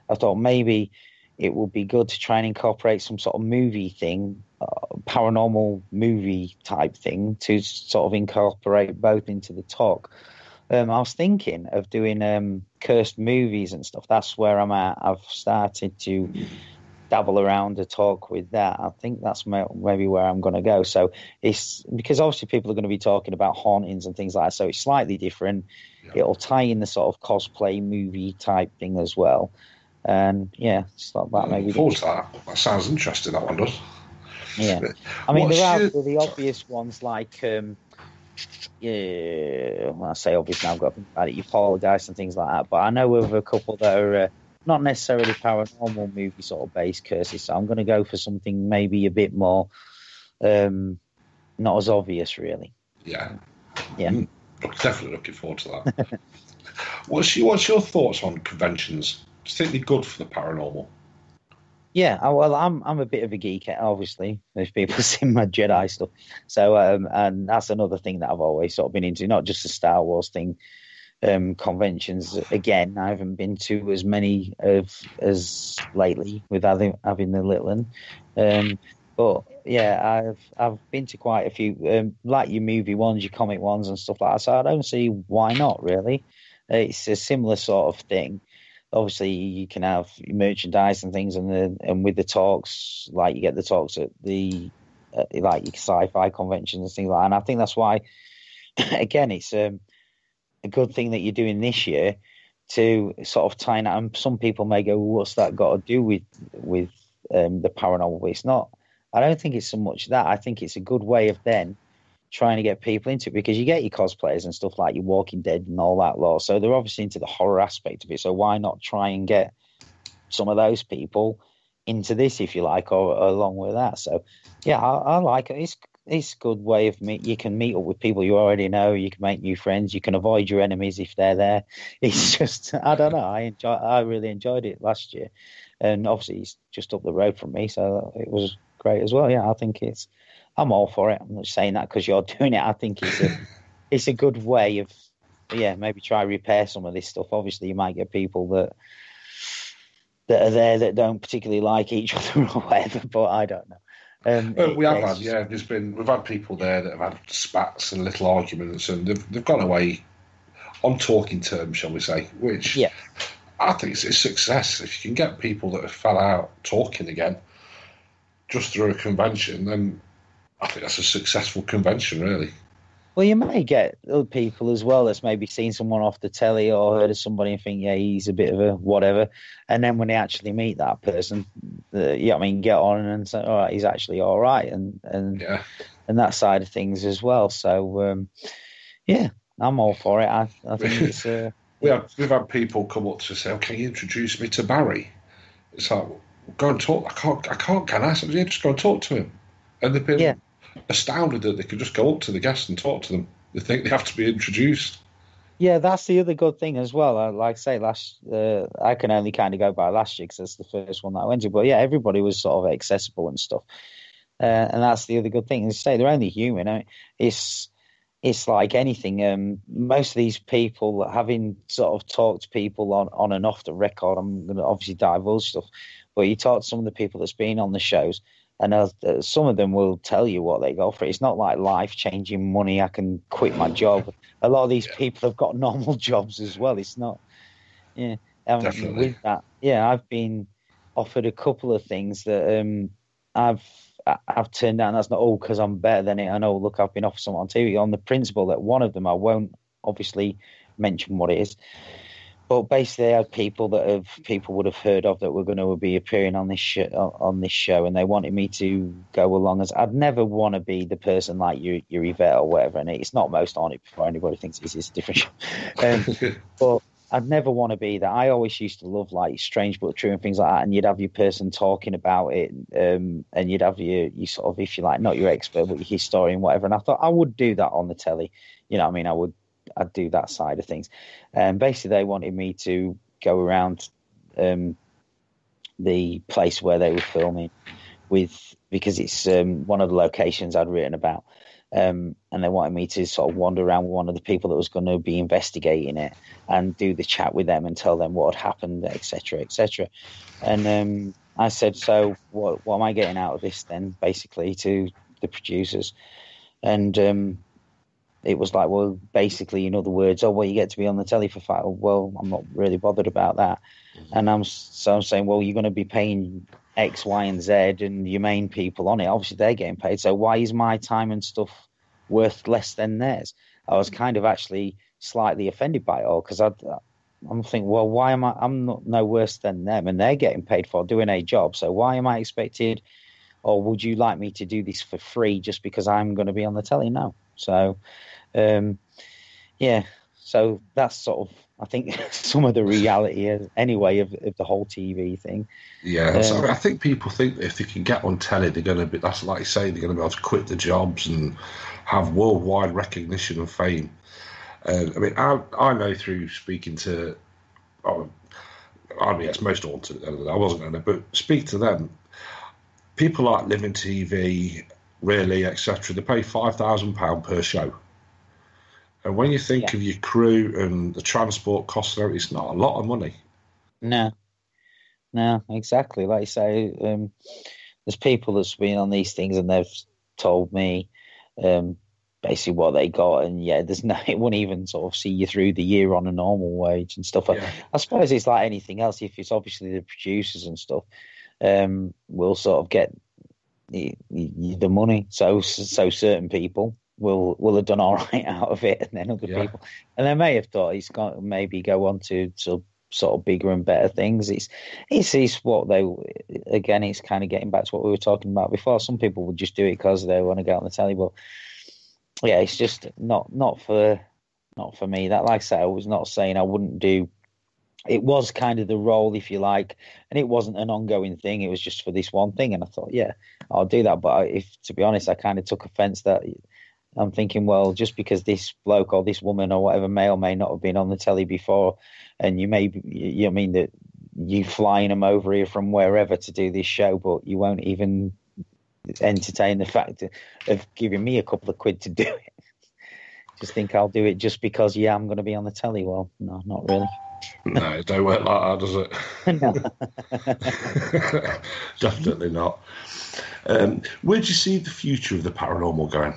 I thought maybe it would be good to try and incorporate some sort of movie thing, paranormal movie type thing, to sort of incorporate both into the talk. I was thinking of doing cursed movies and stuff. That's where I'm at. I've started to dabble around a talk with that. I think that's maybe where I'm going to go. So it's because obviously people are going to be talking about hauntings and things like that. So it's slightly different. Yeah. It'll tie in the sort of cosplay movie type thing as well. And yeah, it's like that maybe. That sounds interesting. That one does. Yeah, I mean there are the obvious ones like. Yeah, when I say obvious now, I've got to think about it. You Poltergeist and things like that. But I know of a couple that are not necessarily paranormal movie sort of based curses. So I'm going to go for something maybe a bit more not as obvious, really. Yeah. Definitely looking forward to that. What's your thoughts on conventions? Do you think they're good for the paranormal? Yeah, well, I'm a bit of a geek, obviously, if people have seen my Jedi stuff. So, and that's another thing that I've always sort of been into, not just the Star Wars thing. Conventions again, I haven't been to as many as lately with having the little one. But yeah, I've been to quite a few, like your movie ones, your comic ones, and stuff like that. So I don't see why not. Really, it's a similar sort of thing. Obviously, you can have merchandise and things, and with the talks, like you get the talks at the like your sci-fi conventions and things like that. And I think that's why, again, it's a good thing that you're doing this year to sort of tie that. And some people may go, well, "What's that got to do with the paranormal?" It's not. I don't think it's so much that. I think it's a good way of then trying to get people into it, because you get your cosplayers and stuff like your Walking Dead and all that lot. So they're obviously into the horror aspect of it. So why not try and get some of those people into this, if you like, or along with that? So yeah, I like it. It's a good way of you can meet up with people you already know. You can make new friends. You can avoid your enemies if they're there. It's just, I don't know. I really enjoyed it last year, and obviously it's just up the road from me, so it was great as well. Yeah, I think I'm all for it. I'm not saying that because you're doing it. I think it's a good way of, maybe try repair some of this stuff. Obviously, you might get people that are there that don't particularly like each other or whatever, but I don't know. We've had people there that have had spats and little arguments, and they've gone away on talking terms, shall we say? Which I think it's a success. If you can get people that have fell out talking again just through a convention, then I think that's a successful convention, really. Well, you may get other people as well that's maybe seen someone off the telly or heard of somebody and think, yeah, he's a bit of a whatever. And then when they actually meet that person, get on and say, all right, he's actually all right. And that side of things as well. So, I'm all for it. I think it's... We've had people come up to say, can you introduce me to Barry? It's like, go and talk. I can't, can I? So, just go and talk to him. And they've been astounded that they could just go up to the guests and talk to them. They think they have to be introduced. Yeah, that's the other good thing as well. Like I say, I can only kind of go by last year because that's the first one that I went to. But yeah, everybody was sort of accessible and stuff. And that's the other good thing. As I say, they're only human. I mean, it's like anything. Most of these people, having sort of talked to people on and off the record, I'm going to obviously divulge stuff, but you talk to some of the people that's been on the shows, and some of them will tell you what they go for. It's not like life-changing money, I can quit my job. A lot of these people have got normal jobs as well. It's not, Definitely. With that, I've been offered a couple of things that I've turned down. That's not all because I'm better than it. I know, look, I've been offered something on TV on the principle that one of them, I won't obviously mention what it is, but basically, I had people would have heard of that were going to be appearing on this show, and they wanted me to go along as. I'd never want to be the person like your Yvette or whatever, and it's not most on it before anybody thinks it's a different show. But I'd never want to be that. I always used to love like Strange But True and things like that, and you'd have your person talking about it, and you'd have your sort of, if you like, not your expert but your historian, whatever. And I thought I would do that on the telly. You know what I mean? I'd do that side of things. And basically they wanted me to go around the place where they were filming because it's one of the locations I'd written about. And they wanted me to sort of wander around with one of the people that was going to be investigating it and do the chat with them and tell them what had happened, etc., etc. And I said, so what am I getting out of this then, basically, to the producers? And it was like, well, basically, in other words, you get to be on the telly for 5. Well, I'm not really bothered about that. And I'm saying, well, you're going to be paying X, Y, and Z, and your main people on it. Obviously, they're getting paid. So why is my time and stuff worth less than theirs? I was kind of actually slightly offended by it all, because I'm thinking, well, why am I'm not no worse than them, and they're getting paid for doing a job. So why am I expected, or would you like me to do this for free just because I'm going to be on the telly? No. So, so that's sort of, I think, some of the reality anyway of the whole TV thing. Yeah, so I think people think that if they can get on telly, they're going to be, that's like you say, they're going to be able to quit the jobs and have worldwide recognition and fame. I mean, I know through speaking to I mean, it's most haunted at the end of the day. I wasn't going to, but speak to them. People like Living TV, really, etc. They pay £5,000 per show. And when you think of your crew and the transport costs, it's not a lot of money. No, exactly. Like you say, there's people that's been on these things and they've told me basically what they got, and it wouldn't even sort of see you through the year on a normal wage and stuff. I suppose it's like anything else. If it's obviously the producers and stuff, will sort of get the money. So certain people will have done all right out of it, and then other people, and they may have thought he's got to maybe go on to sort of bigger and better things. It's what they, again, it's kind of getting back to what we were talking about before. Some people would just do it because they want to get on the telly, but yeah, it's just not for me. That, like I said, I was not saying I wouldn't do. It was kind of the role, if you like, and it wasn't an ongoing thing. It was just for this one thing, and I thought, yeah, I'll do that. But to be honest, I kind of took offence that I'm thinking, well, just because this bloke or this woman or whatever may or may not have been on the telly before, and you mean that you flying them over here from wherever to do this show, but you won't even entertain the fact of giving me a couple of quid to do it. Just think I'll do it just because, I'm going to be on the telly. Well, no, not really. No, it don't work like that, does it? No. Definitely not. Where do you see the future of the paranormal going?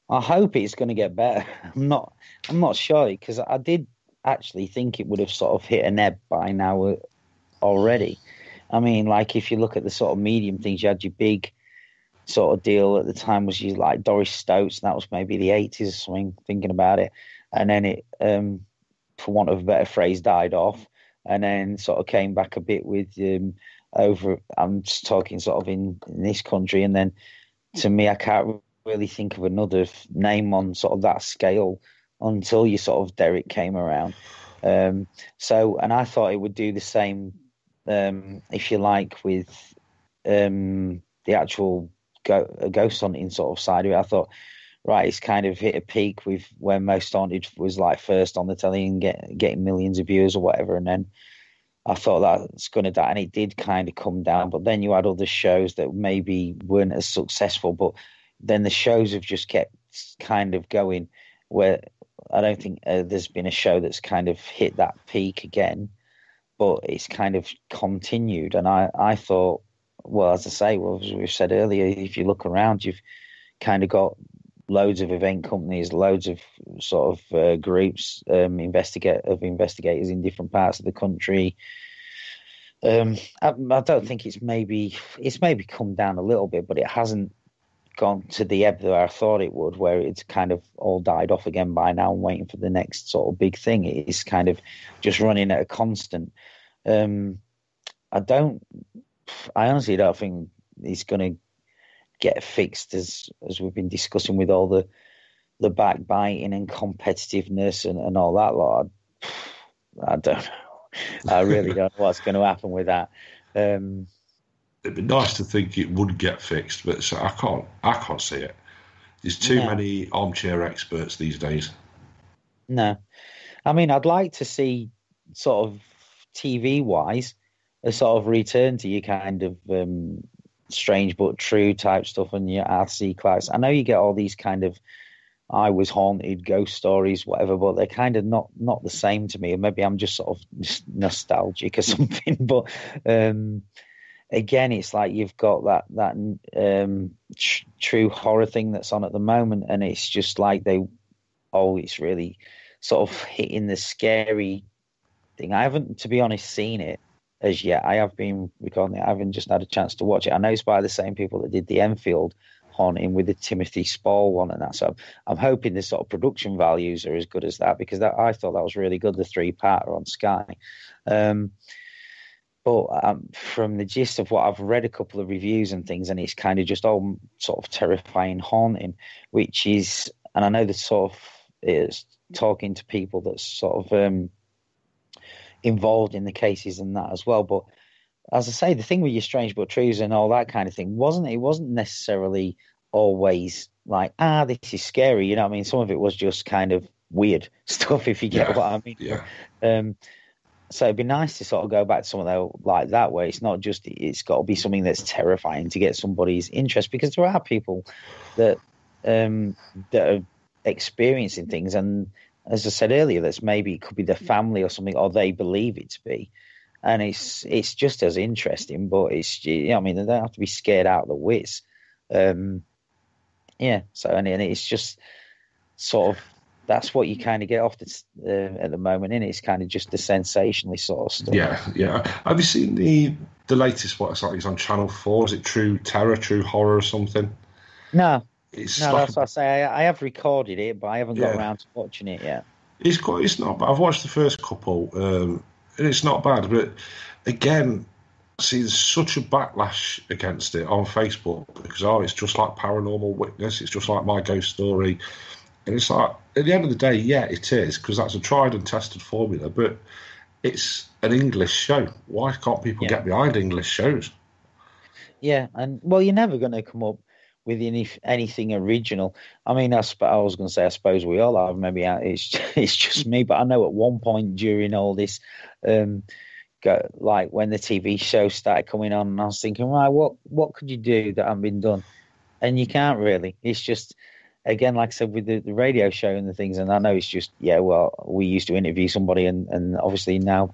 I hope it's going to get better. I'm not sure, because I did actually think it would have sort of hit an ebb by now already. I mean, like, if you look at the sort of medium things, you had your big sort of deal at the time was you like Doris Stokes, and that was maybe the 80s or something, thinking about it. And then it, for want of a better phrase, died off, and then sort of came back a bit with I'm just talking sort of in this country. And then to me, I can't really think of another name on sort of that scale until you sort of Derek came around. And I thought it would do the same, if you like, with the actual ghost hunting sort of side of it. I thought, right, it's kind of hit a peak with when Most Haunted was like first on the telly and getting millions of viewers or whatever, and then I thought that's going to die, and it did kind of come down. But then you had other shows that maybe weren't as successful, but then the shows have just kept kind of going, where I don't think there's been a show that's kind of hit that peak again, but it's kind of continued. And I thought, well, as I say, as we've said earlier, if you look around, you've kind of got loads of event companies, loads of sort of groups, investigators in different parts of the country. I don't think it's maybe come down a little bit, but it hasn't gone to the ebb that I thought it would, where it's kind of all died off again by now and waiting for the next sort of big thing. It's kind of just running at a constant. I honestly don't think it's going to get fixed, as we've been discussing with all the backbiting and competitiveness and all that lot. I don't know. I really don't know what's going to happen with that. It'd be nice to think it would get fixed, but I can't see it. There's too many armchair experts these days. No. I mean, I'd like to see sort of TV-wise a sort of return to your kind of strange but true type stuff and your RC class. I know you get all these kind of I was haunted ghost stories, whatever, but they're kind of not the same to me. Maybe I'm just sort of nostalgic or something. But again, it's like you've got that true horror thing that's on at the moment, and it's just like it's really sort of hitting the scary thing. I haven't, to be honest, seen it as yet. I have been recording it. I haven't just had a chance to watch it. I know it's by the same people that did the Enfield haunting with the Timothy Spall one and that. So I'm hoping the sort of production values are as good as that, because I thought that was really good, the 3-parter on Sky. But from the gist of what I've read, a couple of reviews and things, and it's kind of just all sort of terrifying haunting, which is, and I know that sort of is talking to people that's sort of involved in the cases and that as well. But as I say, the thing with your strange but trues and all that kind of thing it wasn't necessarily always like, this is scary, you know what I mean? Some of it was just kind of weird stuff, if you get what I mean. Yeah. So it'd be nice to sort of go back to something like that, where it's not just, it's got to be something that's terrifying to get somebody's interest, because there are people that are experiencing things, and as I said earlier, that's maybe it could be their family or something, or they believe it to be, and it's just as interesting. But it's, you know, I mean, they don't have to be scared out of the wits. Yeah. So and it's just sort of, that's what you kind of get off at the moment, and it's kind of just the sensationalist sort of stuff. Yeah. Have you seen the latest? What it's like? It's on Channel 4. Is it True Terror, True Horror, or something? No, it's no, like that's what I say. I have recorded it, but I haven't got around to watching it yet. It's not bad. I've watched the first couple, and it's not bad. But again, see, there's such a backlash against it on Facebook because it's just like Paranormal Witness. It's just like My Ghost Story. And it's like, at the end of the day, yeah, it is, because that's a tried and tested formula, but it's an English show. Why can't people get behind English shows? Yeah, and, well, you're never going to come up with anything original. I mean, I was going to say, I suppose we all are. Maybe it's just me, but I know at one point during all this, like when the TV show started coming on, and I was thinking, right, what could you do that hasn't been done? And you can't really. It's just... Again, like I said, with the radio show and the things, and I know it's just, well, we used to interview somebody, and obviously now,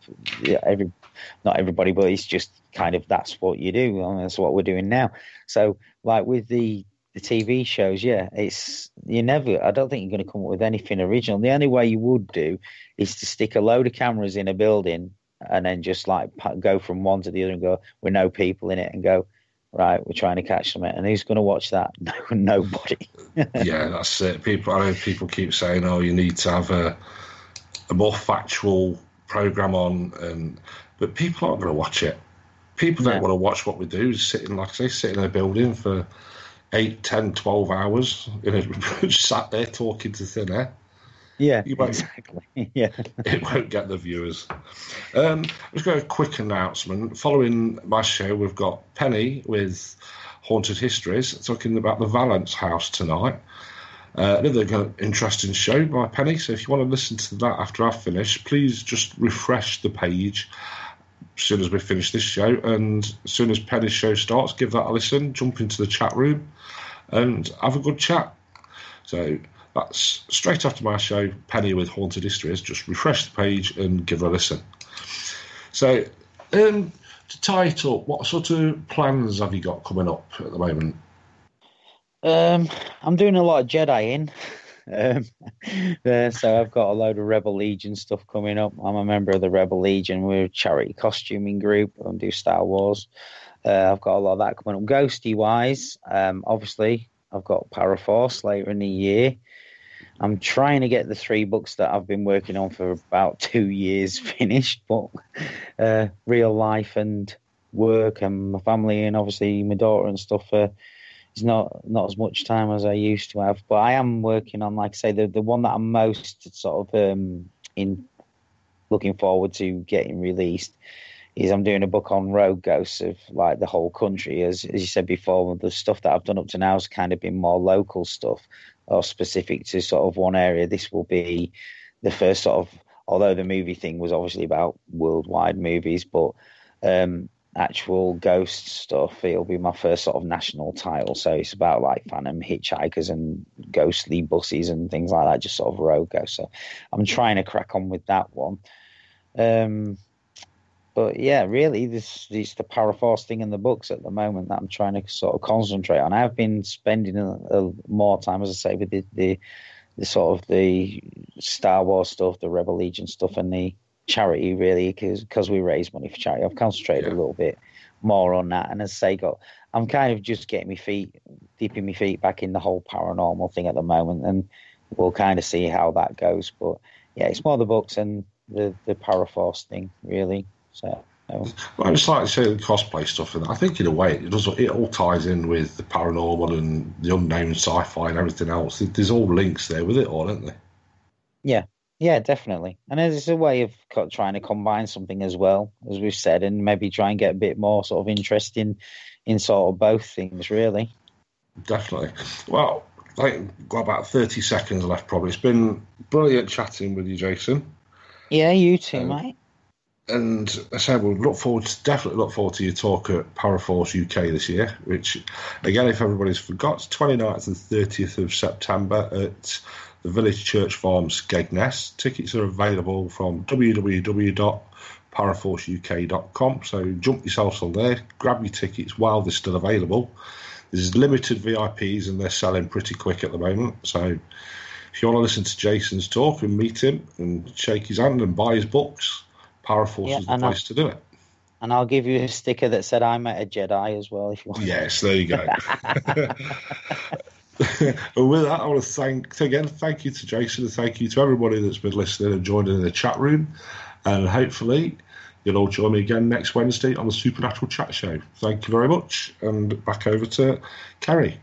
not everybody, but it's just kind of, that's what you do, and that's what we're doing now. So, like with the TV shows, I don't think you're going to come up with anything original. The only way you would do is to stick a load of cameras in a building and then just like go from one to the other and go, with no people in it, and go, right, we're trying to catch something, and who's going to watch that? Nobody. Yeah, that's it. I know people keep saying, you need to have a more factual program on, but people aren't going to watch it. People don't want to watch what we do, sitting in a building for 8, 10, 12 hours, just sat there talking to thin air. Yeah, exactly. Yeah, it won't get the viewers. Let's go a quick announcement. Following my show, we've got Penny with Haunted Histories talking about the Valence House tonight. Another interesting show by Penny. So if you want to listen to that after I've finished, please just refresh the page as soon as we finish this show, and as soon as Penny's show starts, give that a listen. Jump into the chat room and have a good chat. So that's straight after my show, Penny with Haunted Histories. Just refresh the page and give it a listen. So, to tie it up, what sort of plans have you got coming up at the moment? I'm doing a lot of Jediing. So I've got a load of Rebel Legion stuff coming up. I'm a member of the Rebel Legion. We're a charity costuming group and do Star Wars. I've got a lot of that coming up. Ghosty-wise, obviously, I've got Paraforce later in the year. I'm trying to get the 3 books that I've been working on for about 2 years finished, but real life and work and my family and obviously my daughter and stuff is not as much time as I used to have. But I am working on, like I say, the one that I'm most sort of in looking forward to getting released is I'm doing a book on rogue ghosts of like the whole country. As you said before, the stuff that I've done up to now has kind of been more local stuff or specific to sort of one area. This will be the first sort of, although the movie thing was obviously about worldwide movies, but actual ghost stuff, it'll be my first sort of national title. So it's about like phantom hitchhikers and ghostly buses and things like that, just sort of rogue ghosts. So I'm trying to crack on with that one. But yeah, really, this is the Paraforce thing in the books at the moment that I'm trying to sort of concentrate on. I've been spending a more time, as I say, with the sort of the Star Wars stuff, the Rebel Legion stuff, and the charity, really, because we raise money for charity. I've concentrated a little bit more on that, and as I say, I'm kind of just dipping my feet back in the whole paranormal thing at the moment, and we'll kind of see how that goes. But yeah, it's more the books and the Paraforce thing, really. So, well, it's like you say, the cosplay stuff, and I think in a way it all ties in with the paranormal and the unknown, sci-fi, and everything else. There's all links there with it all, aren't there? Yeah, definitely. And it's a way of trying to combine something as well, as we've said, and maybe try and get a bit more sort of interest in sort of both things, really. Definitely. Well, I think we've got about 30 seconds left, probably. It's been brilliant chatting with you, Jason. Yeah, you too, mate. And I said we'll definitely look forward to your talk at Paraforce UK this year, which, again, if everybody's forgot, 29th and 30th of September at the Village Church Farm, Skegness. Tickets are available from www.paraforceuk.com, so jump yourselves on there, grab your tickets while they're still available. There's limited VIPs and they're selling pretty quick at the moment, so if you want to listen to Jason's talk and meet him and shake his hand and buy his books, Paraforce is the place to do it. And I'll give you a sticker that said I met a Jedi as well, if you want. Yes, there you go. And with that, I want to thank you to Jason, and thank you to everybody that's been listening and joining in the chat room. And hopefully you'll all join me again next Wednesday on the Supernatural Chat Show. Thank you very much, and back over to Kerry.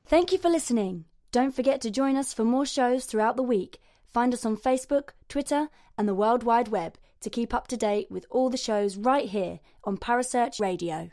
Thank you for listening. Don't forget to join us for more shows throughout the week. Find us on Facebook, Twitter, and the World Wide Web to keep up to date with all the shows right here on Parasearch Radio.